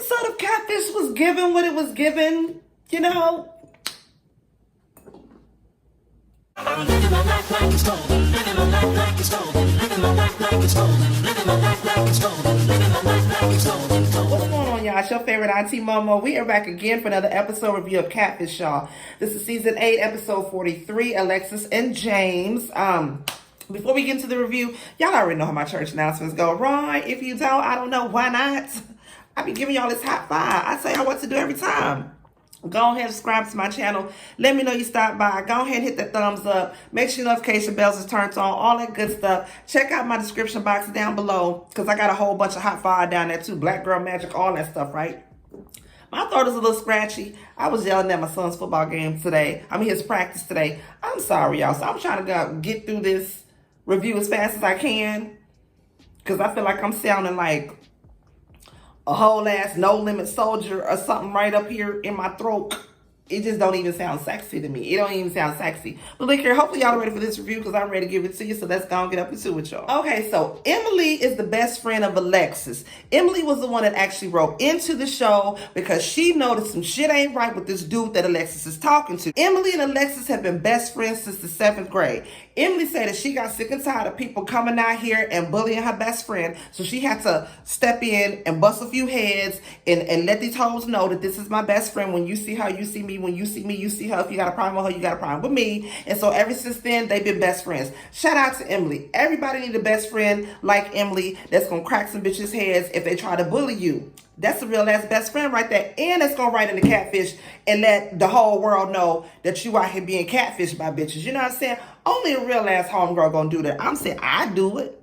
episode of Catfish was given what it was given, you know. Living my life like it's golden, living my life like it's golden, living my life like it's golden, living my life like it's golden, living my life like it's golden. What's going on, y'all? It's your favorite Auntie MoMo. We are back again for another episode review of Catfish, y'all. This is season 8, episode 43, Alexis and James. Before we get into the review, y'all already know how my church announcements go, right? If you don't, I don't know why not. I be giving y'all this hot five. I tell y'all what to do every time. Go ahead and subscribe to my channel. Let me know you stopped by. Go ahead and hit that thumbs up. Make sure your notification bells is turned on. All that good stuff. Check out my description box down below because I got a whole bunch of hot fire down there too. Black girl magic, all that stuff, right? My throat is a little scratchy. I was yelling at my son's football game today. I mean, his practice today. I'm sorry, y'all. So I'm trying to get through this review as fast as I can because I feel like I'm sounding like a whole ass no limit soldier or something right up here in my throat. It just don't even sound sexy to me. It don't even sound sexy. But look here, hopefully y'all are ready for this review because I'm ready to give it to you. So let's go and get up into it, y'all. Okay, so Emily is the best friend of Alexis. Emily was the one that actually wrote into the show because she noticed some shit ain't right with this dude that Alexis is talking to. Emily and Alexis have been best friends since the 7th grade. Emily said that she got sick and tired of people coming out here and bullying her best friend. So she had to step in and bust a few heads and let these hoes know that this is my best friend. When you see her, you see me. When you see me, you see her. If you got a problem with her, you got a problem with me. And so ever since then, they've been best friends. Shout out to Emily. Everybody need a best friend like Emily that's going to crack some bitches' heads if they try to bully you. That's a real ass best friend right there. And it's going to write in the catfish and let the whole world know that you out here being catfished by bitches. You know what I'm saying? Only a real ass homegirl going to do that. I'm saying I do it.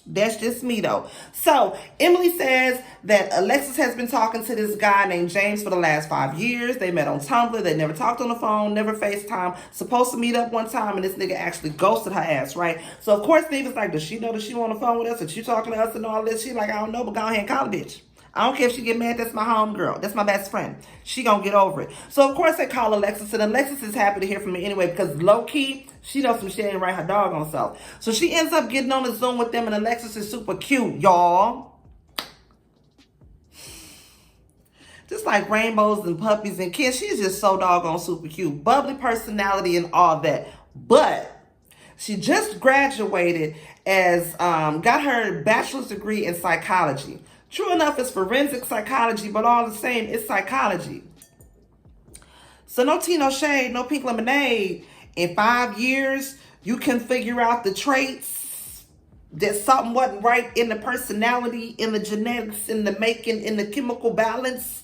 That's just me though. So Emily says that Alexis has been talking to this guy named James for the last 5 years. They met on Tumblr. They never talked on the phone, never FaceTime. Supposed to meet up one time and this nigga actually ghosted her ass, right? So of course Steve is like, does she know that she on the phone with us? That she talking to us and all this? She like, I don't know, but go ahead and call the bitch. I don't care if she get mad. That's my homegirl. That's my best friend. She gonna get over it. So, of course, they call Alexis. And Alexis is happy to hear from me anyway because low-key, she knows some shit ain't right her doggone self. So, she ends up getting on the Zoom with them. And Alexis is super cute, y'all. Just like rainbows and puppies and kids. She's just so doggone super cute. Bubbly personality and all that. But she just graduated as, got her bachelor's degree in psychology. True enough, it's forensic psychology, but all the same, it's psychology. So no tea, no shade, no pink lemonade. In 5 years, you can figure out the traits that something wasn't right in the personality, in the genetics, in the making, in the chemical balance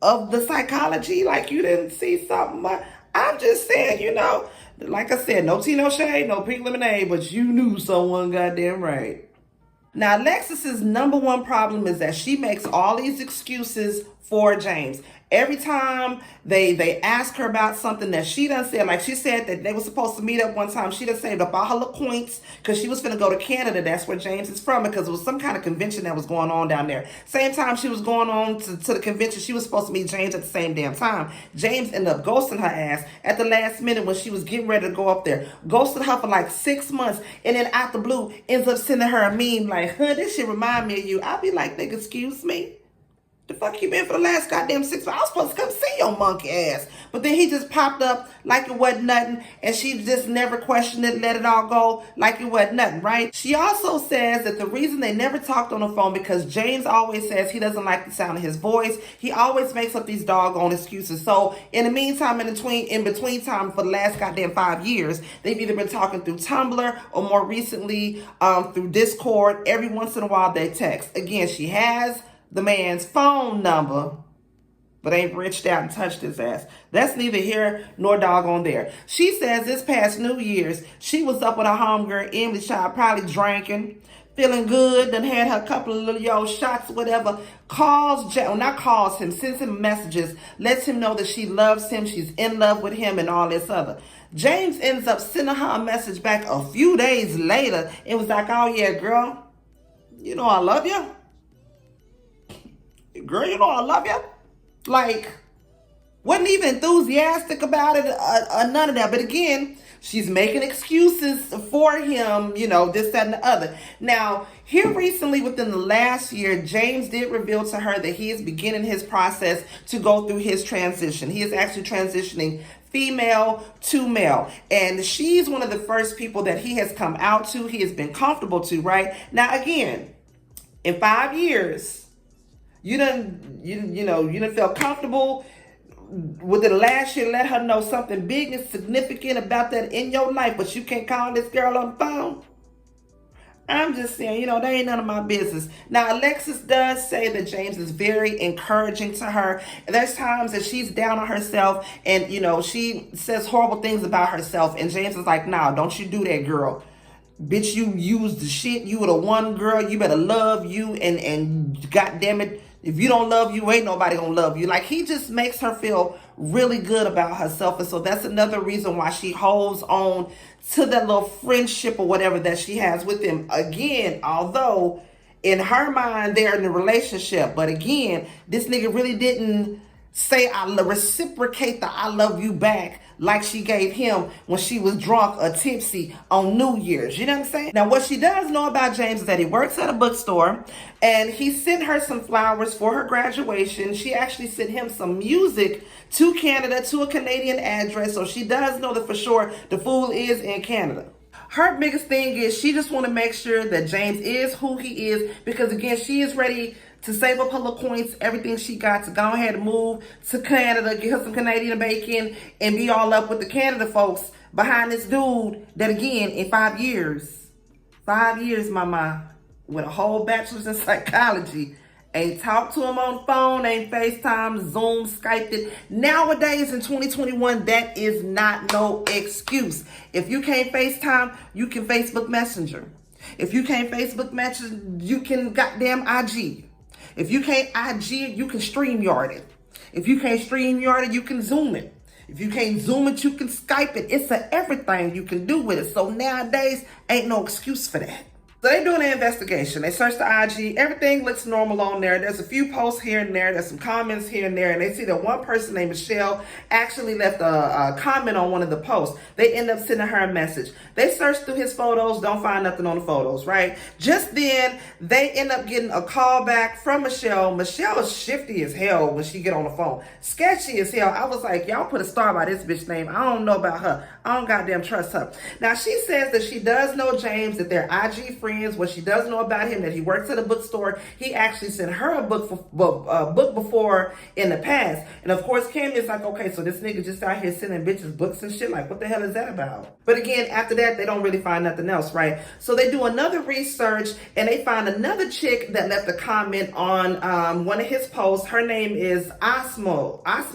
of the psychology. Like you didn't see something. I'm just saying, you know, like I said, no tea, no shade, no pink lemonade, but you knew someone goddamn right. Now, Alexis's number one problem is that she makes all these excuses for James. Every time they ask her about something that she done said, like she said that they were supposed to meet up one time, she done saved up all her little points because she was finna go to Canada. That's where James is from because it was some kind of convention that was going on down there. Same time she was going on to the convention, she was supposed to meet James at the same damn time. James ended up ghosting her ass at the last minute when she was getting ready to go up there. Ghosted her for like 6 months and then out the blue ends up sending her a meme like, huh, this shit remind me of you. I'll be like, nigga, excuse me? The fuck you been for the last goddamn 6 months? I was supposed to come see your monkey ass. But then he just popped up like it wasn't nothing. And she just never questioned it, let it all go like it wasn't nothing, right? She also says that the reason they never talked on the phone because James always says he doesn't like the sound of his voice. He always makes up these doggone excuses. So in the meantime, in between time for the last goddamn 5 years, they've either been talking through Tumblr or more recently through Discord. Every once in a while they text. Again, she has the man's phone number, but ain't reached out and touched his ass. That's neither here nor doggone there. She says this past New Year's, she was up with her homegirl, Emily Child, probably drinking, feeling good, done had her couple of little shots, whatever. Sends him messages, lets him know that she loves him, she's in love with him and all this other. James ends up sending her a message back a few days later and was like, oh yeah, girl, you know I love you. Girl, you know I love you. Like, wasn't even enthusiastic about it or none of that. But again, She's making excuses for him, you know, this, that, and the other. Now, here recently, within the last year, Jaymes did reveal to her that he is beginning his process to go through his transition. He is actually transitioning female to male. And she's one of the first people that he has come out to. He has been comfortable to, right? Now, again, in 5 years, you done felt comfortable within the last year, let her know something big and significant about that in your life, but you can't call this girl on the phone. I'm just saying, you know, that ain't none of my business. Now, Alexis does say that Jaymes is very encouraging to her. There's times that she's down on herself and, you know, she says horrible things about herself. And Jaymes is like, nah, don't you do that, girl. Bitch, you used the shit. You were the one girl. You better love you. And God damn it, if you don't love you, ain't nobody gonna love you. Like, he just makes her feel really good about herself. And so that's another reason why she holds on to that little friendship or whatever that she has with him. Again, although in her mind, they're in a relationship. But again, this nigga really didn't say reciprocate the I love you back like she gave him when she was drunk or tipsy on New Year's. You know what I'm saying? Now, what she does know about Jaymes is that he works at a bookstore and he sent her some flowers for her graduation. She actually sent him some music to Canada, to a Canadian address. So she does know that for sure the fool is in Canada. Her biggest thing is she just want to make sure that Jaymes is who he is, because again, she is ready to save up her little coins, everything she got, to go ahead and move to Canada, get her some Canadian bacon, and be all up with the Canada folks behind this dude that, again, in 5 years, mama, with a whole bachelor's in psychology, ain't talked to him on the phone, ain't FaceTime, Zoom, Skyped it. Nowadays in 2021, that is not no excuse. If you can't FaceTime, you can Facebook Messenger. If you can't Facebook Messenger, you can goddamn IG. If you can't IG, you can StreamYard it. If you can't StreamYard it, you can Zoom it. If you can't Zoom it, you can Skype it. It's everything you can do with it. So nowadays, ain't no excuse for that. So they doing an investigation. They search the IG. Everything looks normal on there. There's a few posts here and there. There's some comments here and there. And they see that one person named Michelle actually left a comment on one of the posts. They end up sending her a message. They search through his photos. Don't find nothing on the photos, right? Just then, they end up getting a call back from Michelle. Michelle is shifty as hell when she get on the phone. Sketchy as hell. I was like, y'all put a star by this bitch name. I don't know about her. I don't goddamn trust her. Now, she says that she does know Jaymes, that they're IG friends. What she does know about him, that he works at a bookstore. He actually sent her a book before in the past. And of course, Kim is like, okay, so this nigga just out here sending bitches books and shit. Like, what the hell is that about? But again, after that, they don't really find nothing else, right? So they do another research and they find another chick that left a comment on one of his posts. Her name is Osmo. I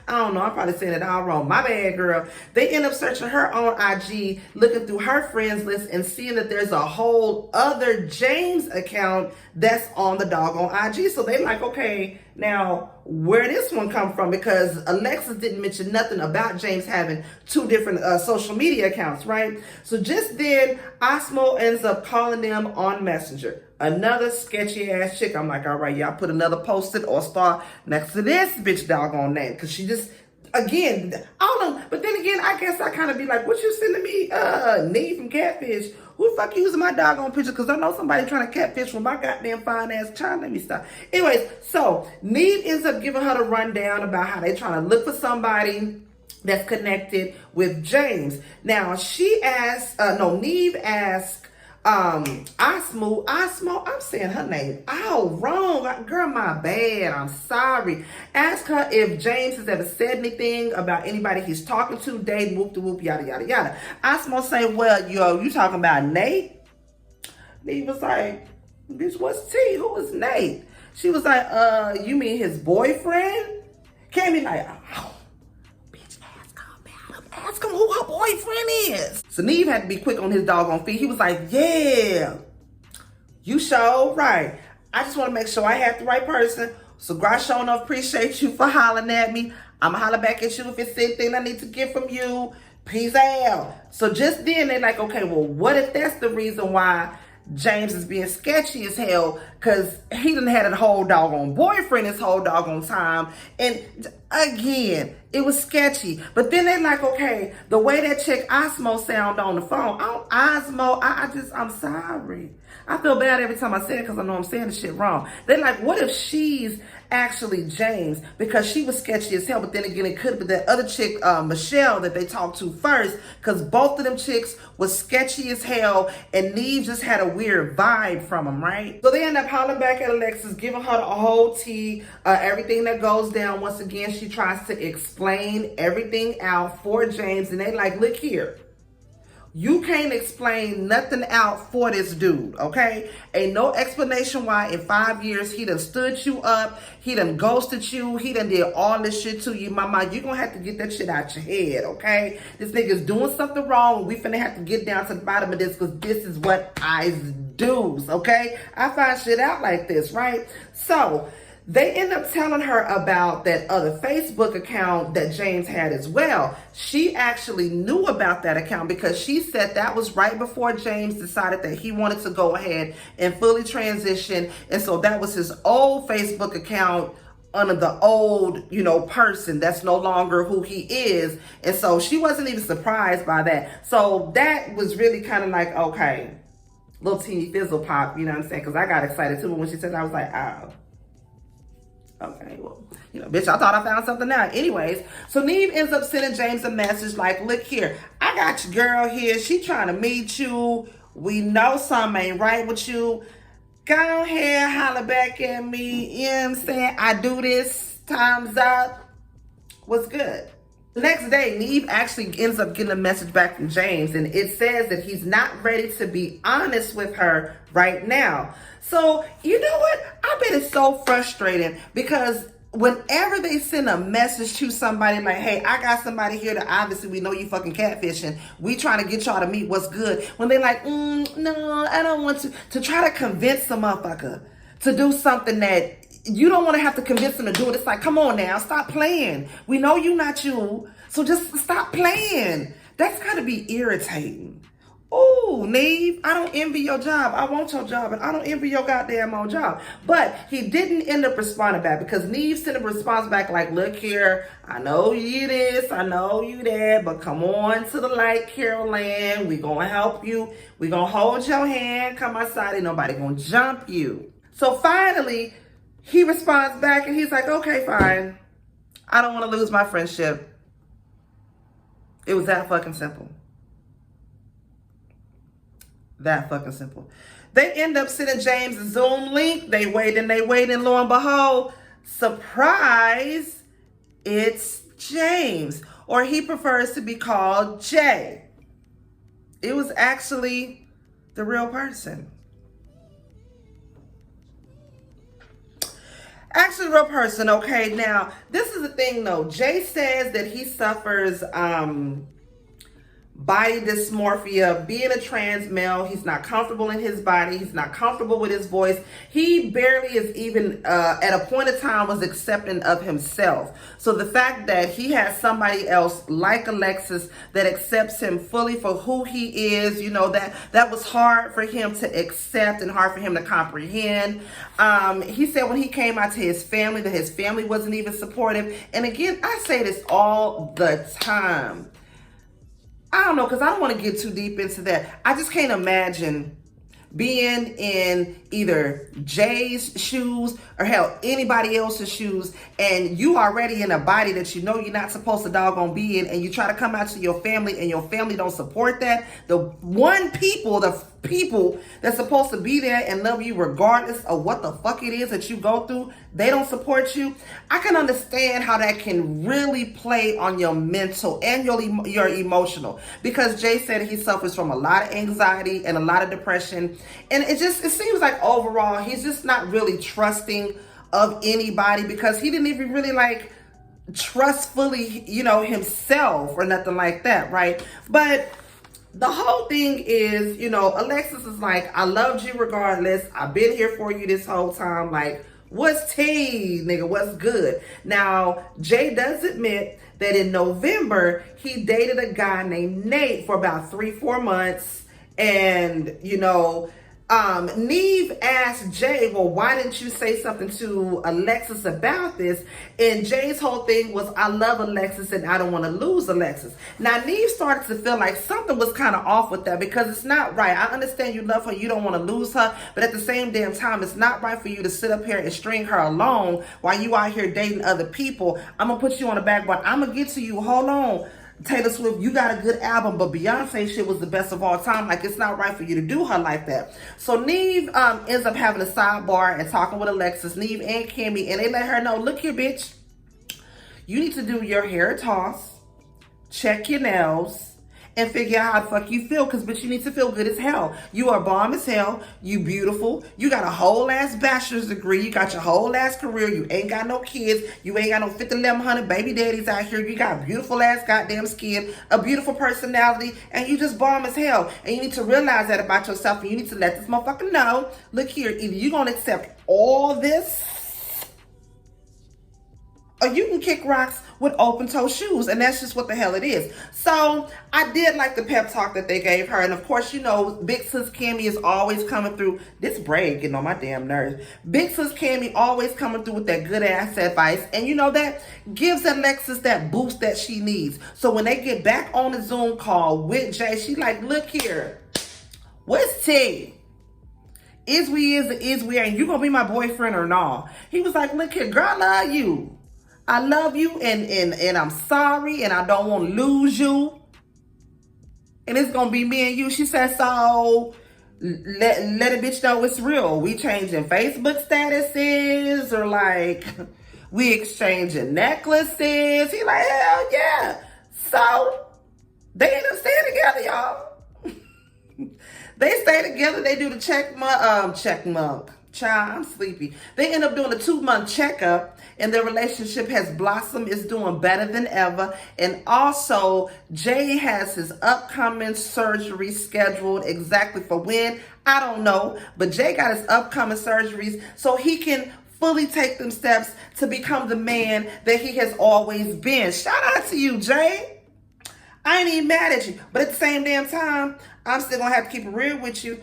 don't know. I'm probably saying it all wrong. My bad, girl. They end up searching her on IG, looking through her friends list and seeing that there's a whole other Jaymes account that's on the doggone IG. So they like, okay, now where this one come from? Because Alexis didn't mention nothing about Jaymes having two different social media accounts, right? So just then, Osmo ends up calling them on Messenger. Another sketchy ass chick. I'm like, all right, y'all put another post-it or star next to this bitch doggone name, because she just, again, I don't know. But then again, I guess I kind of be like, what you sending me, Neale from Catfish? Who the fuck using my doggone picture? Because I know somebody trying to catfish with my goddamn fine ass child. Let me stop. Anyways, so Neale ends up giving her the rundown about how they trying to look for somebody that's connected with Jaymes. Now, she asked, Neale asked, Osmo, I'm saying her name all wrong. Girl, my bad. I'm sorry. Ask her if Jaymes has ever said anything about anybody he's talking to, dating, whoop de whoop, yada, yada, yada. Osmo say, well, yo, you talking about Nate? He was like, bitch, what's T? Who is Nate? She was like, you mean his boyfriend? Came in like, oh. Ask him who her boyfriend is. So Neale had to be quick on his doggone feet. He was like, yeah, you sure right. I just want to make sure I have the right person. So God sure enough appreciate you for hollering at me. I'm going to holler back at you if it's anything I need to get from you. Peace out. So just then they're like, okay, well, what if that's the reason why James is being sketchy as hell because he done had a whole doggone boyfriend this whole doggone time. And again, it was sketchy. But then they like, okay, the way that chick Osmo sound on the phone, I'm sorry. I feel bad every time I say it because I know I'm saying the shit wrong. They're like, what if she's actually James? Because she was sketchy as hell. But then again, it could have been that other chick, Michelle, that they talked to first. Because both of them chicks was sketchy as hell. And Neve just had a weird vibe from them, right? So they end up hollering back at Alexis, giving her the whole tea, everything that goes down. Once again, she tries to explain everything out for James. And they like, look here. You can't explain nothing out for this dude, okay? Ain't no explanation why in 5 years he done stood you up, he done ghosted you, he done did all this shit to you. Mama, you gonna have to get that shit out your head, okay? This nigga's doing something wrong. We finna have to get down to the bottom of this because this is what I do, okay? I find shit out like this, right? So they end up telling her about that other Facebook account that James had as well. She actually knew about that account because she said that was right before James decided that he wanted to go ahead and fully transition. And so that was his old Facebook account under the old, person that's no longer who he is. And so she wasn't even surprised by that. So that was really kind of like, okay, little teeny fizzle pop, you know what I'm saying? Because I got excited too. But when she said that, I was like, oh. Okay, well, bitch, I thought I found something out. Anyways, so Neve ends up sending James a message like, look here, I got your girl here. She trying to meet you. We know something ain't right with you. Go ahead, holler back at me. You know what I'm saying? I do this. Time's up. What's good? The next day, Neve actually ends up getting a message back from James, and it says that he's not ready to be honest with her right now. So, you know what? I bet it's so frustrating because whenever they send a message to somebody like, hey, I got somebody here that obviously we know you fucking catfishing. We trying to get y'all to meet what's good. When they like, no, I don't want to try to convince the motherfucker to do something that you don't want to have to convince them to do it. It's like, come on now, stop playing. We know you not you, so just stop playing. That's got to be irritating. Oh, Neve, I don't envy your job. I want your job, and I don't envy your goddamn own job. But he didn't end up responding back because Neve sent a response back like, look here, I know you this, I know you that, but come on to the light, Caroline. We gonna help you. We gonna hold your hand. Come outside, ain't nobody gonna jump you. So finally, he responds back and he's like, okay, fine. I don't want to lose my friendship. It was that fucking simple. That fucking simple. They end up sending James a Zoom link. They wait, and lo and behold, surprise, it's James. Or he prefers to be called Jay. It was actually the real person. Actually, real person, okay? Now, this is the thing, though. Jay says that he suffers body dysmorphia, being a trans male. He's not comfortable in his body. He's not comfortable with his voice. He barely is even, at a point of time, was accepting of himself. So the fact that he has somebody else like Alexis that accepts him fully for who he is, that was hard for him to accept and hard for him to comprehend. He said when he came out to his family that his family wasn't even supportive. And again, I say this all the time. I don't know, because I don't want to get too deep into that. I just can't imagine being in either Jay's shoes or hell, anybody else's shoes, and you already in a body that you know you're not supposed to doggone be in, and you try to come out to your family and your family don't support that. The people that's supposed to be there and love you regardless of what the fuck it is that you go through, they don't support you. I can understand how that can really play on your mental and your emotional, because Jay said he suffers from a lot of anxiety and a lot of depression, and it seems like overall he's just not really trusting of anybody, because he didn't even really trust fully himself or nothing like that, right? But the whole thing is, Alexis is like, I loved you regardless. I've been here for you this whole time. Like, what's tea, nigga? What's good? Now, Jay does admit that in November, he dated a guy named Nate for about 3-4 months. And, Neve asked Jay, well, why didn't you say something to Alexis about this? And Jay's whole thing was, I love Alexis and I don't want to lose Alexis. Now, Neve started to feel like something was kind of off with that, because it's not right. I understand you love her, you don't want to lose her, but at the same damn time, it's not right for you to sit up here and string her along while you out here dating other people. I'm going to put you on the back burner. I'm going to get to you. Hold on. Taylor Swift, you got a good album, but Beyonce shit was the best of all time. Like, it's not right for you to do her like that. So Neve ends up having a sidebar and talking with Alexis, Neve and Kimmy, and they let her know, look here, bitch, you need to do your hair toss, check your nails, and figure out how the fuck you feel, because bitch, you need to feel good as hell. You are bomb as hell. You beautiful. You got a whole ass bachelor's degree. You got your whole ass career. You ain't got no kids. You ain't got no 5,100 baby daddies out here. You got beautiful ass goddamn skin, a beautiful personality, and you just bomb as hell. And you need to realize that about yourself, and you need to let this motherfucker know, look here, either you gonna accept all this, or you can kick rocks with open-toe shoes. And that's just what the hell it is. So I did like the pep talk that they gave her. And of course, you know, Big Sis Cammy is always coming through. This braid getting on my damn nerves. Big Sis Cammy always coming through with that good ass advice. And you know, that gives Alexis that boost that she needs. So when they get back on the Zoom call with Jay, she like, look here, what's T? Is we are, and you gonna be my boyfriend or not? He was like, look here, girl, I love you. I love you, and I'm sorry, and I don't want to lose you. And it's going to be me and you. She said, so let a bitch know it's real. We changing Facebook statuses, or like we exchanging necklaces. He like, hell yeah. So they end up staying together, y'all. They stay together. They do the check month. Child, I'm sleepy. They end up doing a 2-month checkup, and their relationship has blossomed. It's doing better than ever. And also, Jay has his upcoming surgery scheduled. Exactly for when, I don't know. But Jay got his upcoming surgeries so he can fully take them steps to become the man that he has always been. Shout out to you, Jay. I ain't even mad at you. But at the same damn time, I'm still going to have to keep it real with you.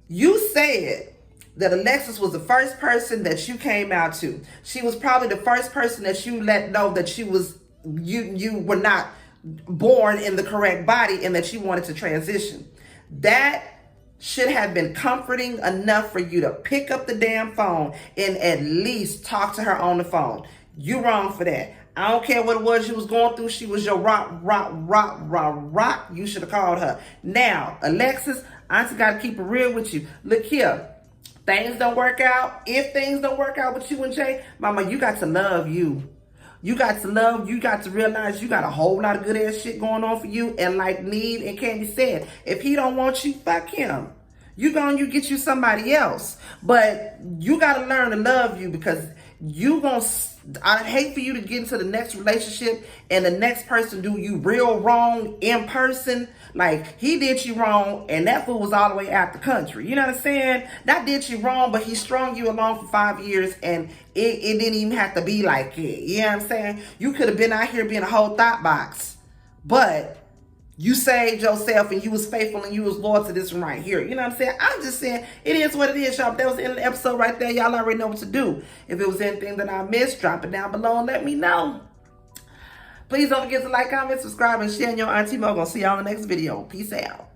You said that Alexis was the first person that you came out to. She was probably the first person that you let know that she was, you were not born in the correct body and that you wanted to transition. That should have been comforting enough for you to pick up the damn phone and at least talk to her on the phone. You wrong for that. I don't care what it was you was going through. She was your rock. You should have called her. Now, Alexis, Auntie got to keep it real with you. Look here. Things don't work out. If things don't work out with you and Jay, mama, you got to love you. You got to love, you got to realize you got a whole lot of good ass shit going on for you. And like Neve and Candy said, if he don't want you, fuck him. You get you somebody else. But you got to learn to love you, because I hate for you to get into the next relationship and the next person do you real wrong in person. Like, he did you wrong, and that fool was all the way out the country. You know what I'm saying? Not did you wrong, but he strung you along for 5 years, and it didn't even have to be like it. You know what I'm saying? You could have been out here being a whole thought box, but you saved yourself, and you was faithful, and you was loyal to this one right here. You know what I'm saying? I'm just saying, it is what it is, y'all. That was the end of the episode right there. Y'all already know what to do. If it was anything that I missed, drop it down below and let me know. Please don't forget to like, comment, subscribe, and share in your Auntie Mo. Gonna see y'all in the next video. Peace out.